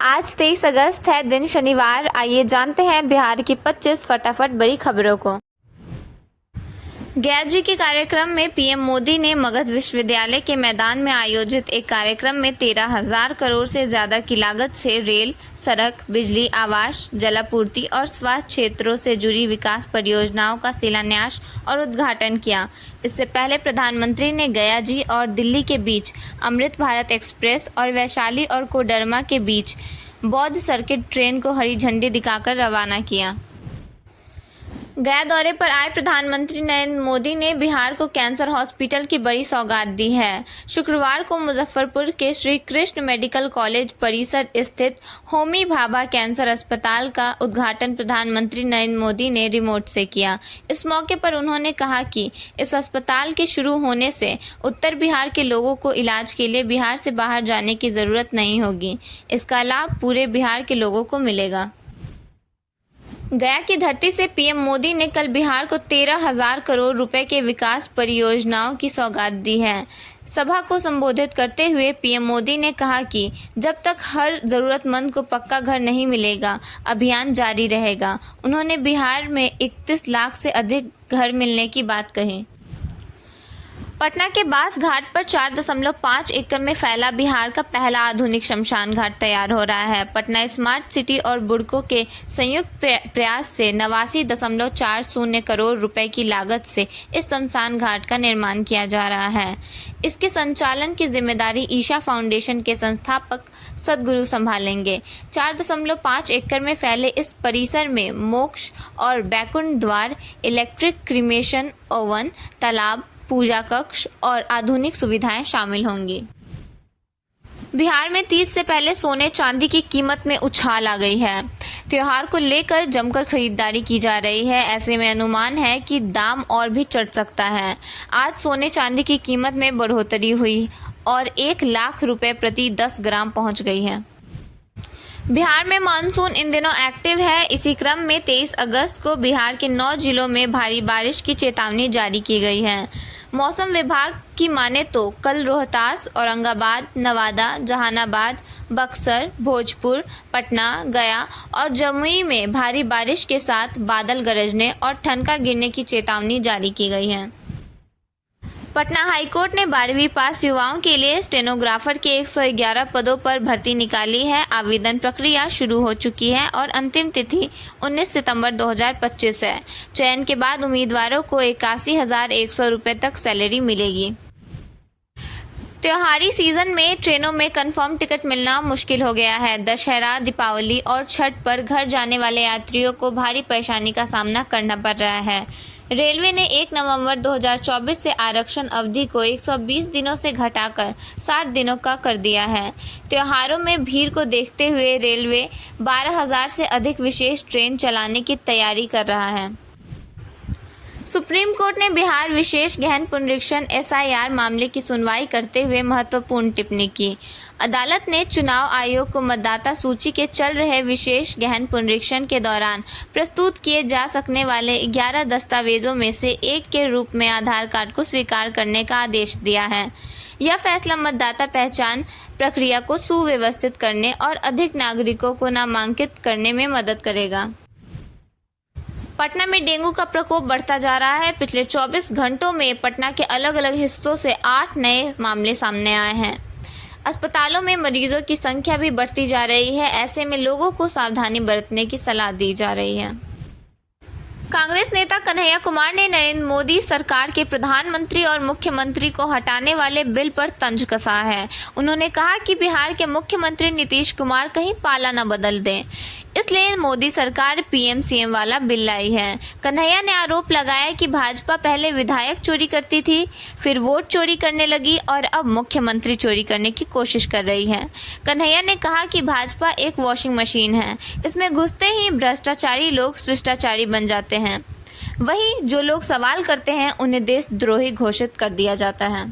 आज 23 अगस्त है, दिन शनिवार। आइए जानते हैं बिहार की 25 फटाफट बड़ी खबरों को। गया जी के कार्यक्रम में पीएम मोदी ने मगध विश्वविद्यालय के मैदान में आयोजित एक कार्यक्रम में 13,000 करोड़ से ज्यादा की लागत से रेल, सड़क, बिजली, आवास, जलापूर्ति और स्वास्थ्य क्षेत्रों से जुड़ी विकास परियोजनाओं का शिलान्यास और उद्घाटन किया। इससे पहले प्रधानमंत्री ने गया जी और दिल्ली के बीच अमृत भारत एक्सप्रेस और वैशाली और कोडरमा के बीच बौद्ध सर्किट ट्रेन को हरी झंडी दिखाकर रवाना किया। गया दौरे पर आए प्रधानमंत्री नरेंद्र मोदी ने बिहार को कैंसर हॉस्पिटल की बड़ी सौगात दी है। शुक्रवार को मुजफ्फरपुर के श्री कृष्ण मेडिकल कॉलेज परिसर स्थित होमी भाभा कैंसर अस्पताल का उद्घाटन प्रधानमंत्री नरेंद्र मोदी ने रिमोट से किया। इस मौके पर उन्होंने कहा कि इस अस्पताल के शुरू होने से उत्तर बिहार के लोगों को इलाज के लिए बिहार से बाहर जाने की ज़रूरत नहीं होगी। इसका लाभ पूरे बिहार के लोगों को मिलेगा। गया की धरती से पीएम मोदी ने कल बिहार को 13,000 करोड़ रुपए के विकास परियोजनाओं की सौगात दी है। सभा को संबोधित करते हुए पीएम मोदी ने कहा कि जब तक हर ज़रूरतमंद को पक्का घर नहीं मिलेगा, अभियान जारी रहेगा। उन्होंने बिहार में 31 लाख से अधिक घर मिलने की बात कही। पटना के बास घाट पर 4.5 एकड़ में फैला बिहार का पहला आधुनिक शमशान घाट तैयार हो रहा है। पटना स्मार्ट सिटी और बुडको के संयुक्त प्रयास से 89.40 करोड़ रुपए की लागत से इस शमशान घाट का निर्माण किया जा रहा है। इसके संचालन की जिम्मेदारी ईशा फाउंडेशन के संस्थापक सदगुरु संभालेंगे। 4.5 एकड़ में फैले इस परिसर में मोक्ष और बैकुंठ द्वार, इलेक्ट्रिक क्रीमेशन ओवन, तालाब, पूजा कक्ष और आधुनिक सुविधाएं शामिल होंगी। बिहार में तीज से पहले सोने चांदी की कीमत में उछाल आ गई है। त्योहार को लेकर जमकर खरीदारी की जा रही है। ऐसे में अनुमान है कि दाम और भी चढ़ सकता है। आज सोने चांदी की कीमत में बढ़ोतरी हुई और 1 लाख रुपए प्रति 10 ग्राम पहुंच गई है। बिहार में मानसून इन दिनों एक्टिव है। इसी क्रम में 23 अगस्त को बिहार के 9 जिलों में भारी बारिश की चेतावनी जारी की गई है। मौसम विभाग की माने तो कल रोहतास, औरंगाबाद, नवादा, जहानाबाद, बक्सर, भोजपुर, पटना, गया और जमुई में भारी बारिश के साथ बादल गरजने और ठनका गिरने की चेतावनी जारी की गई है। पटना हाईकोर्ट ने 12वीं पास युवाओं के लिए स्टेनोग्राफर के 111 पदों पर भर्ती निकाली है। आवेदन प्रक्रिया शुरू हो चुकी है और अंतिम तिथि 19 सितंबर 2025 है। चयन के बाद उम्मीदवारों को 81,100 रुपये तक सैलरी मिलेगी। त्योहारी सीजन में ट्रेनों में कंफर्म टिकट मिलना मुश्किल हो गया है। दशहरा, दीपावली और छठ पर घर जाने वाले यात्रियों को भारी परेशानी का सामना करना पड़ रहा है। रेलवे ने 1 नवंबर 2024 से आरक्षण अवधि को 120 दिनों से घटाकर 60 दिनों का कर दिया है। त्योहारों में भीड़ को देखते हुए रेलवे 12,000 से अधिक विशेष ट्रेन चलाने की तैयारी कर रहा है। सुप्रीम कोर्ट ने बिहार विशेष गहन पुनरीक्षण SIR मामले की सुनवाई करते हुए महत्वपूर्ण टिप्पणी की। अदालत ने चुनाव आयोग को मतदाता सूची के चल रहे विशेष गहन पुनरीक्षण के दौरान प्रस्तुत किए जा सकने वाले 11 दस्तावेजों में से एक के रूप में आधार कार्ड को स्वीकार करने का आदेश दिया है। यह फैसला मतदाता पहचान प्रक्रिया को सुव्यवस्थित करने और अधिक नागरिकों को नामांकित करने में मदद करेगा। पटना में डेंगू का प्रकोप बढ़ता जा रहा है। पिछले 24 घंटों में पटना के अलग अलग हिस्सों से 8 नए मामले सामने आए हैं। अस्पतालों में मरीजों की संख्या भी बढ़ती जा रही है। ऐसे में लोगों को सावधानी बरतने की सलाह दी जा रही है। कांग्रेस नेता कन्हैया कुमार ने नरेंद्र मोदी सरकार के प्रधानमंत्री और मुख्यमंत्री को हटाने वाले बिल पर तंज कसा है। उन्होंने कहा कि बिहार के मुख्यमंत्री नीतीश कुमार कहीं पाला न बदल दें, इसलिए मोदी सरकार PM-CM वाला बिल लाई है। कन्हैया ने आरोप लगाया कि भाजपा पहले विधायक चोरी करती थी, फिर वोट चोरी करने लगी और अब मुख्यमंत्री चोरी करने की कोशिश कर रही है। कन्हैया ने कहा कि भाजपा एक वॉशिंग मशीन है, इसमें घुसते ही भ्रष्टाचारी लोग शिष्टाचारी बन जाते हैं, वहीं जो लोग सवाल करते हैं उन्हें देशद्रोही घोषित कर दिया जाता है।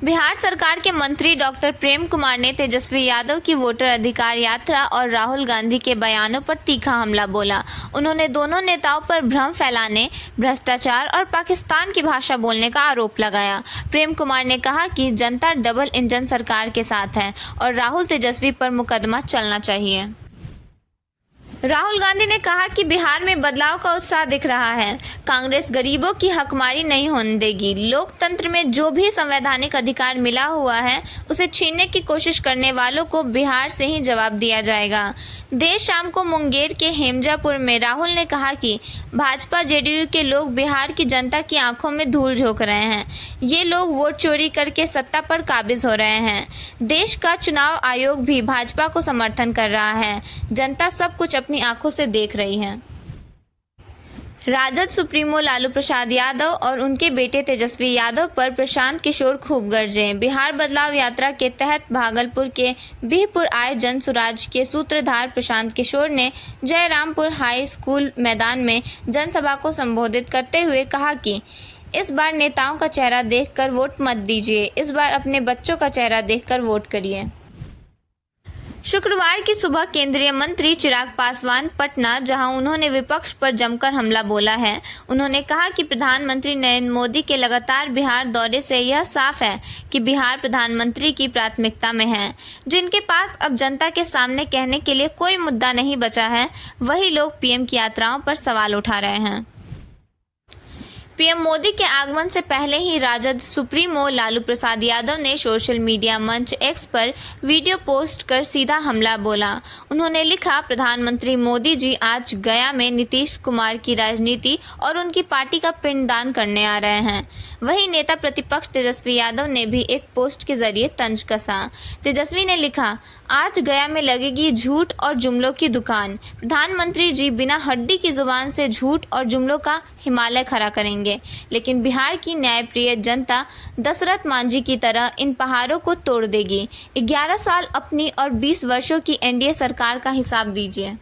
बिहार सरकार के मंत्री डॉक्टर प्रेम कुमार ने तेजस्वी यादव की वोटर अधिकार यात्रा और राहुल गांधी के बयानों पर तीखा हमला बोला। उन्होंने दोनों नेताओं पर भ्रम फैलाने, भ्रष्टाचार और पाकिस्तान की भाषा बोलने का आरोप लगाया। प्रेम कुमार ने कहा कि जनता डबल इंजन सरकार के साथ है और राहुल तेजस्वी पर मुकदमा चलना चाहिए। राहुल गांधी ने कहा कि बिहार में बदलाव का उत्साह दिख रहा है। कांग्रेस गरीबों की हकमारी नहीं होने देगी। लोकतंत्र में जो भी संवैधानिक अधिकार मिला हुआ है उसे छीनने की कोशिश करने वालों को बिहार से ही जवाब दिया जाएगा। देर शाम को मुंगेर के हेमजापुर में राहुल ने कहा कि भाजपा जेडीयू के लोग बिहार की जनता की आंखों में धूल झोंक रहे हैं। ये लोग वोट चोरी करके सत्ता पर काबिज हो रहे हैं। देश का चुनाव आयोग भी भाजपा को समर्थन कर रहा है। जनता सब कुछ अपनी आंखों से देख रही है। राजद सुप्रीमो लालू प्रसाद यादव और उनके बेटे तेजस्वी यादव पर प्रशांत किशोर खूब गरजे। बिहार बदलाव यात्रा के तहत भागलपुर के बिहपुर आए जन सुराज के सूत्रधार प्रशांत किशोर ने जयरामपुर हाई स्कूल मैदान में जनसभा को संबोधित करते हुए कहा कि इस बार नेताओं का चेहरा देखकर वोट मत दीजिए, इस बार अपने बच्चों का चेहरा देखकर वोट करिए। शुक्रवार की सुबह केंद्रीय मंत्री चिराग पासवान पटना, जहां उन्होंने विपक्ष पर जमकर हमला बोला है। उन्होंने कहा कि प्रधानमंत्री नरेंद्र मोदी के लगातार बिहार दौरे से यह साफ है कि बिहार प्रधानमंत्री की प्राथमिकता में है। जिनके पास अब जनता के सामने कहने के लिए कोई मुद्दा नहीं बचा है, वही लोग पीएम की यात्राओं पर सवाल उठा रहे हैं। पीएम मोदी के आगमन से पहले ही राजद सुप्रीमो लालू प्रसाद यादव ने सोशल मीडिया मंच एक्स पर वीडियो पोस्ट कर सीधा हमला बोला। उन्होंने लिखा, प्रधानमंत्री मोदी जी आज गया में नीतीश कुमार की राजनीति और उनकी पार्टी का पिंडदान करने आ रहे हैं। वहीं नेता प्रतिपक्ष तेजस्वी यादव ने भी एक पोस्ट के जरिए तंज कसा। तेजस्वी ने लिखा, आज गया में लगेगी झूठ और जुमलों की दुकान। प्रधानमंत्री जी बिना हड्डी की जुबान से झूठ और जुमलों का हिमालय खड़ा करेंगे, लेकिन बिहार की न्यायप्रिय जनता दशरथ मांझी की तरह इन पहाड़ों को तोड़ देगी। 11 साल अपनी और 20 वर्षों की एनडीए सरकार का हिसाब दीजिए।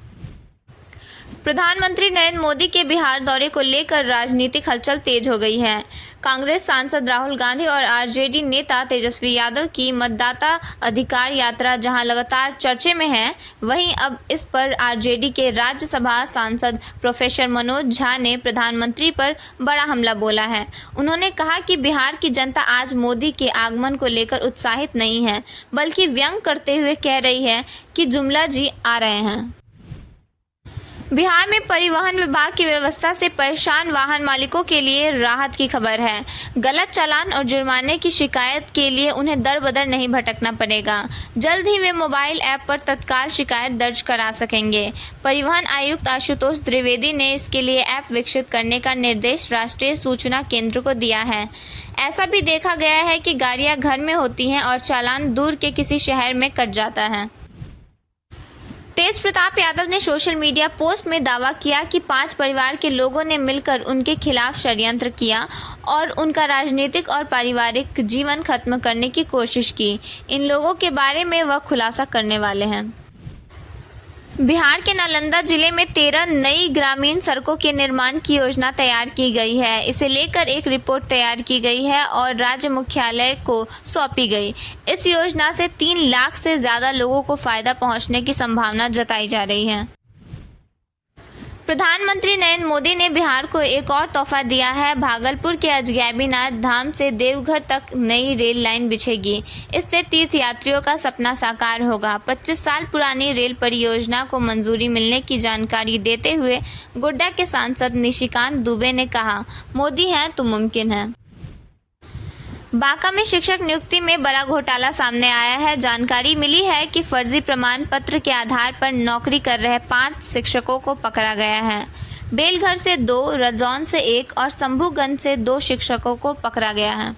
प्रधानमंत्री नरेंद्र मोदी के बिहार दौरे को लेकर राजनीतिक हलचल तेज हो गई है। कांग्रेस सांसद राहुल गांधी और आरजेडी नेता तेजस्वी यादव की मतदाता अधिकार यात्रा जहां लगातार चर्चे में है, वहीं अब इस पर आरजेडी के राज्यसभा सांसद प्रोफेसर मनोज झा ने प्रधानमंत्री पर बड़ा हमला बोला है। उन्होंने कहा कि बिहार की जनता आज मोदी के आगमन को लेकर उत्साहित नहीं है, बल्कि व्यंग करते हुए कह रही है कि जुमला जी आ रहे हैं। बिहार में परिवहन विभाग की व्यवस्था से परेशान वाहन मालिकों के लिए राहत की खबर है। गलत चालान और जुर्माने की शिकायत के लिए उन्हें दर बदर नहीं भटकना पड़ेगा। जल्द ही वे मोबाइल ऐप पर तत्काल शिकायत दर्ज करा सकेंगे। परिवहन आयुक्त आशुतोष द्विवेदी ने इसके लिए ऐप विकसित करने का निर्देश राष्ट्रीय सूचना केंद्र को दिया है। ऐसा भी देखा गया है कि गाड़ियां घर में होती हैं और चालान दूर के किसी शहर में कट जाता है। तेज प्रताप यादव ने सोशल मीडिया पोस्ट में दावा किया कि 5 परिवार के लोगों ने मिलकर उनके खिलाफ षड्यंत्र किया और उनका राजनीतिक और पारिवारिक जीवन खत्म करने की कोशिश की। इन लोगों के बारे में वह खुलासा करने वाले हैं। बिहार के नालंदा जिले में 13 नई ग्रामीण सड़कों के निर्माण की योजना तैयार की गई है। इसे लेकर एक रिपोर्ट तैयार की गई है और राज्य मुख्यालय को सौंपी गई। इस योजना से 3 लाख से ज़्यादा लोगों को फायदा पहुंचने की संभावना जताई जा रही है। प्रधानमंत्री नरेंद्र मोदी ने बिहार को एक और तोहफा दिया है। भागलपुर के अजगैबीनाथ धाम से देवघर तक नई रेल लाइन बिछेगी। इससे तीर्थयात्रियों का सपना साकार होगा। 25 साल पुरानी रेल परियोजना को मंजूरी मिलने की जानकारी देते हुए गोड्डा के सांसद निशिकांत दुबे ने कहा, मोदी हैं तो मुमकिन है। बांका में शिक्षक नियुक्ति में बड़ा घोटाला सामने आया है। जानकारी मिली है कि फर्जी प्रमाण पत्र के आधार पर नौकरी कर रहे 5 शिक्षकों को पकड़ा गया है। बेलघर से 2, रजौन से 1 और शंभूगंज से 2 शिक्षकों को पकड़ा गया है।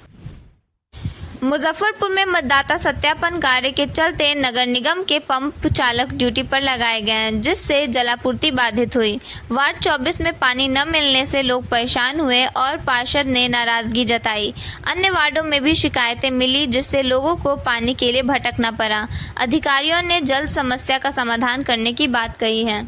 मुजफ्फरपुर में मतदाता सत्यापन कार्य के चलते नगर निगम के पंप चालक ड्यूटी पर लगाए गए हैं, जिससे जलापूर्ति बाधित हुई। वार्ड 24 में पानी न मिलने से लोग परेशान हुए और पार्षद ने नाराजगी जताई। अन्य वार्डों में भी शिकायतें मिली, जिससे लोगों को पानी के लिए भटकना पड़ा। अधिकारियों ने जल्द समस्या का समाधान करने की बात कही है।